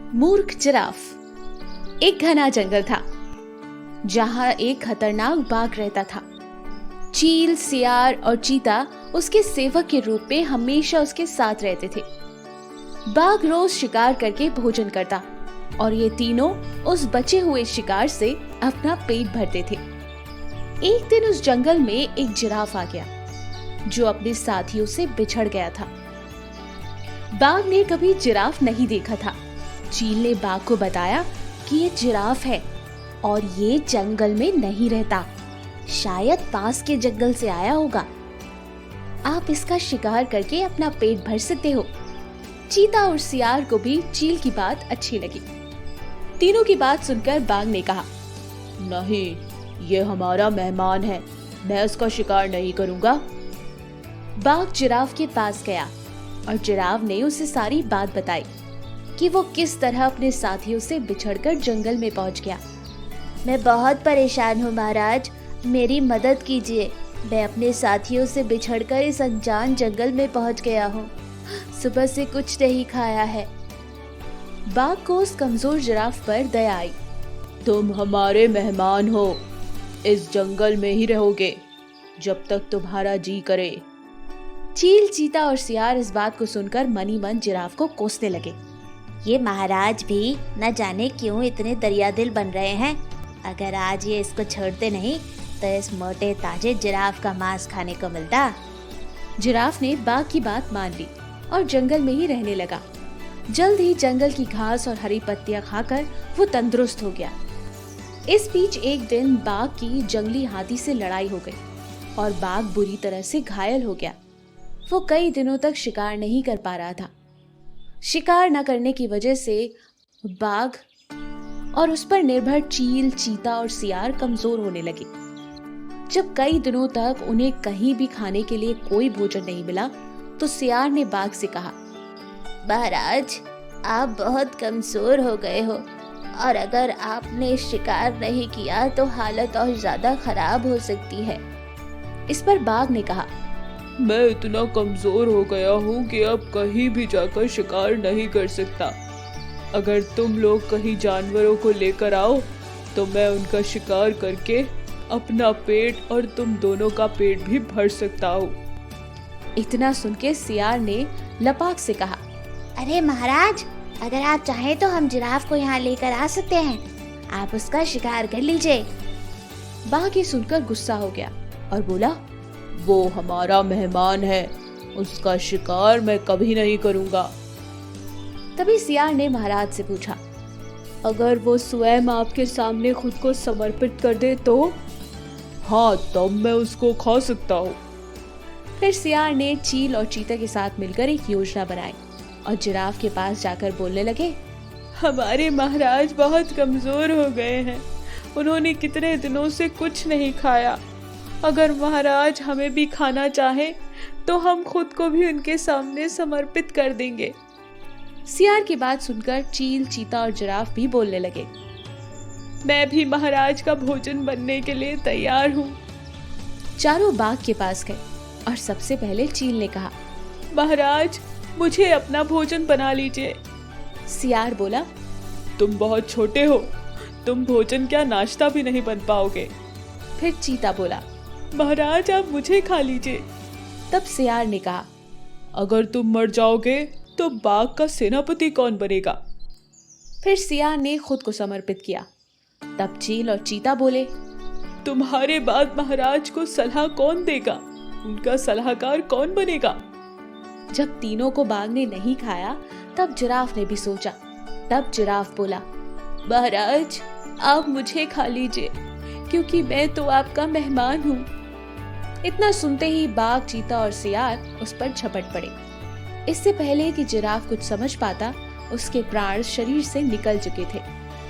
मूर्ख जिराफ। एक घना जंगल था जहां एक खतरनाक बाघ रहता था। चील, सियार और चीता उसके सेवक के रूप में हमेशा उसके साथ रहते थे। बाघ रोज शिकार करके भोजन करता और ये तीनों उस बचे हुए शिकार से अपना पेट भरते थे। एक दिन उस जंगल में एक जिराफ आ गया जो अपने साथियों से बिछड़ गया था। बाघ ने कभी जिराफ नहीं देखा था। चील ने बाघ को बताया कि ये जिराफ है और ये जंगल में नहीं रहता, शायद पास के जंगल से आया होगा। आप इसका शिकार करके अपना पेट भर सकते हो। चीता और सियार को भी चील की बात अच्छी लगी। तीनों की बात सुनकर बाघ ने कहा, नहीं, ये हमारा मेहमान है, मैं इसका शिकार नहीं करूंगा। बाघ जिराफ के पास गया और जिराफ ने उसे सारी बात बताई कि वो किस तरह अपने साथियों से बिछड़कर जंगल में पहुंच गया। मैं बहुत परेशान हूँ महाराज, मेरी मदद कीजिए। मैं अपने साथियों से बिछड़कर इस अनजान जंगल में पहुंच गया हूँ। सुबह से कुछ नहीं खाया है। बाघ को उस कमजोर जिराफ पर दया आई। तुम हमारे मेहमान हो, इस जंगल में ही रहोगे जब तक तुम्हारा जी करे। चील, चीता और सियार इस बात को सुनकर मनी मन जिराफ को कोसने लगे। ये महाराज भी न जाने क्यों इतने दरियादिल बन रहे हैं। अगर आज ये इसको छोड़ते नहीं तो इस मोटे ताजे जिराफ का मांस खाने को मिलता। जिराफ ने बाघ की बात मान ली और जंगल में ही रहने लगा। जल्द ही जंगल की घास और हरी पत्तियां खाकर वो तंदुरुस्त हो गया। इस बीच एक दिन बाघ की जंगली हाथी से लड़ाई हो गई और बाघ बुरी तरह से घायल हो गया। वो कई दिनों तक शिकार नहीं कर पा रहा था। शिकार न करने की वजह से बाघ और उस पर निर्भर चील, चीता और सियार कमजोर होने लगे। जब कई दिनों तक उन्हें कहीं भी खाने के लिए कोई भोजन नहीं मिला तो सियार ने बाघ से कहा, महाराज, आप बहुत कमजोर हो गए हो और अगर आपने शिकार नहीं किया तो हालत और ज्यादा खराब हो सकती है। इस पर बाघ ने कहा, मैं इतना कमजोर हो गया हूँ कि अब कहीं भी जाकर शिकार नहीं कर सकता। अगर तुम लोग कहीं जानवरों को लेकर आओ तो मैं उनका शिकार करके अपना पेट और तुम दोनों का पेट भी भर सकता हूँ। इतना सुन के सियार ने लपाक से कहा, अरे महाराज, अगर आप चाहें तो हम जिराफ को यहाँ लेकर आ सकते हैं। आप उसका शिकार कर लीजिए। बाघ ये सुनकर गुस्सा हो गया और बोला, वो हमारा मेहमान है, उसका शिकार मैं कभी नहीं करूंगा। तभी सियार ने महाराज से पूछा, अगर वो स्वयं आपके सामने खुद को समर्पित कर दे तो? हाँ, तब मैं उसको खा सकता हूँ। फिर सियार ने चील और चीता के साथ मिलकर एक योजना बनाई और जिराफ के पास जाकर बोलने लगे, हमारे महाराज बहुत कमजोर हो गए हैं, उन्होंने कितने दिनों से कुछ नहीं खाया। अगर महाराज हमें भी खाना चाहे तो हम खुद को भी उनके सामने समर्पित कर देंगे। सियार की बात सुनकर चील, चीता और जिराफ भी बोलने लगे, मैं भी महाराज का भोजन बनने के लिए तैयार हूँ। चारों बाघ के पास गए और सबसे पहले चील ने कहा, महाराज, मुझे अपना भोजन बना लीजिए। सियार बोला, तुम बहुत छोटे हो, तुम भोजन क्या नाश्ता भी नहीं बन पाओगे। फिर चीता बोला, महाराज, आप मुझे खा लीजिए। तब सियार ने कहा, अगर तुम मर जाओगे तो बाघ का सेनापति कौन बनेगा। फिर सियार ने खुद को समर्पित किया। तब चील और चीता बोले, तुम्हारे बाद महाराज को सलाह कौन देगा, उनका सलाहकार कौन बनेगा। जब तीनों को बाघ ने नहीं खाया तब जिराफ ने भी सोचा। तब जिराफ बोला, महाराज, आप मुझे खा लीजिए क्योंकि मैं तो आपका मेहमान हूँ। इतना सुनते ही बाघ, चीता और सियार उस पर झपट पड़े। इससे पहले कि जिराफ कुछ समझ पाता, उसके प्राण शरीर से निकल चुके थे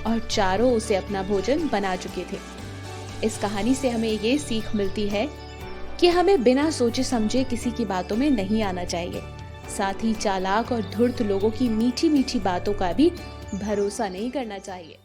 और चारों उसे अपना भोजन बना चुके थे। इस कहानी से हमें ये सीख मिलती है कि हमें बिना सोचे समझे किसी की बातों में नहीं आना चाहिए। साथ ही चालाक और धूर्त लोगों की मीठी मीठी बातों का भी भरोसा नहीं करना चाहिए।